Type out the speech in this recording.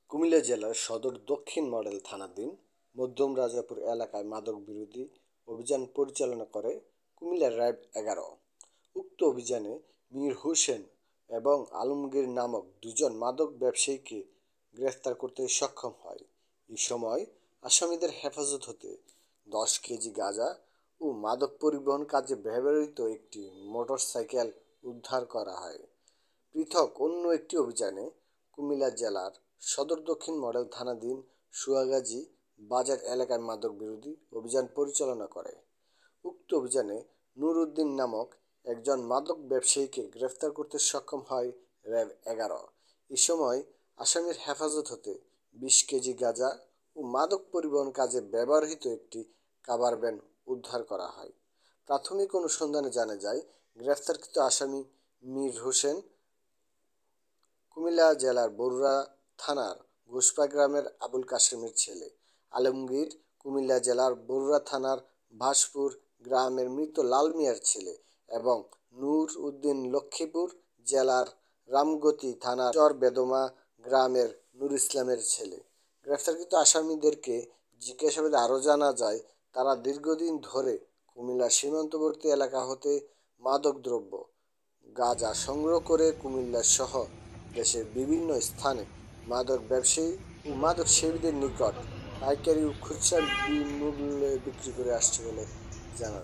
কুমিল্লা জেলার সদর দক্ষিণ মডেল থানাধীন মধ্যম রাজাপুর এলাকায় মাদক বিরোধী অভিযান পরিচালনা করে কুমিল্লা র্যাব 11। উক্ত অভিযানে মীর হোসেন এবং আলমগীর নামক দুজন মাদক ব্যবসায়ীকে গ্রেফতার করতে সক্ষম হয়। এই সময় আসামিদের হেফাজত হতে 10 কেজি গাঁজা ও মাদক পরিবহন কাজে ব্যবহৃত একটি মোটরসাইকেল উদ্ধার করা হয়। পৃথক অন্য একটি অভিযানে কুমিল্লা জেলার সদর দক্ষিণ মডেল থানাধীন সুয়াগাজী বাজার এলাকায় মাদক বিরোধী অভিযান পরিচালনা করে। উক্ত অভিযানে নূর উদ্দিন নামক একজন মাদক ব্যবসায়ীকে গ্রেফতার করতে সক্ষম হয় র্যাব 11। এ সময় আসামির হেফাজত হতে 20 কেজি গাঁজা ও মাদক পরিবহন কাজে ব্যবহৃত একটি কাভার ভ্যান উদ্ধার করা হয়। প্রাথমিক অনুসন্ধানে জানা যায়, গ্রেফতারকৃত আসামি মীর হোসেন কুমিল্লা জেলার বরুড়া থানার ঘোষপা গ্রামের আবুল কাশেমের ছেলে, আলমগীর কুমিল্লা জেলার বরুড়া থানার ভাসপুর গ্রামের মৃত লাল মিয়ার ছেলে এবং নূর উদ্দিন লক্ষ্মীপুর জেলার রামগতি থানার চরবেদমা গ্রামের নূর ইসলামের ছেলে। গ্রেফতারকৃত আসামিদেরকে জিজ্ঞাসাবাদে আরও জানা যায়, তারা দীর্ঘদিন ধরে কুমিল্লা সীমান্তবর্তী এলাকা হতে মাদকদ্রব্য গাঁজা সংগ্রহ করে কুমিল্লা সহ দেশের বিভিন্ন স্থানে মাদক ব্যবসায়ী ও মাদক সেবীদের নিকট পাইকারি ও খুচরা মূল্যে বিক্রি করে আসছে বলে জানা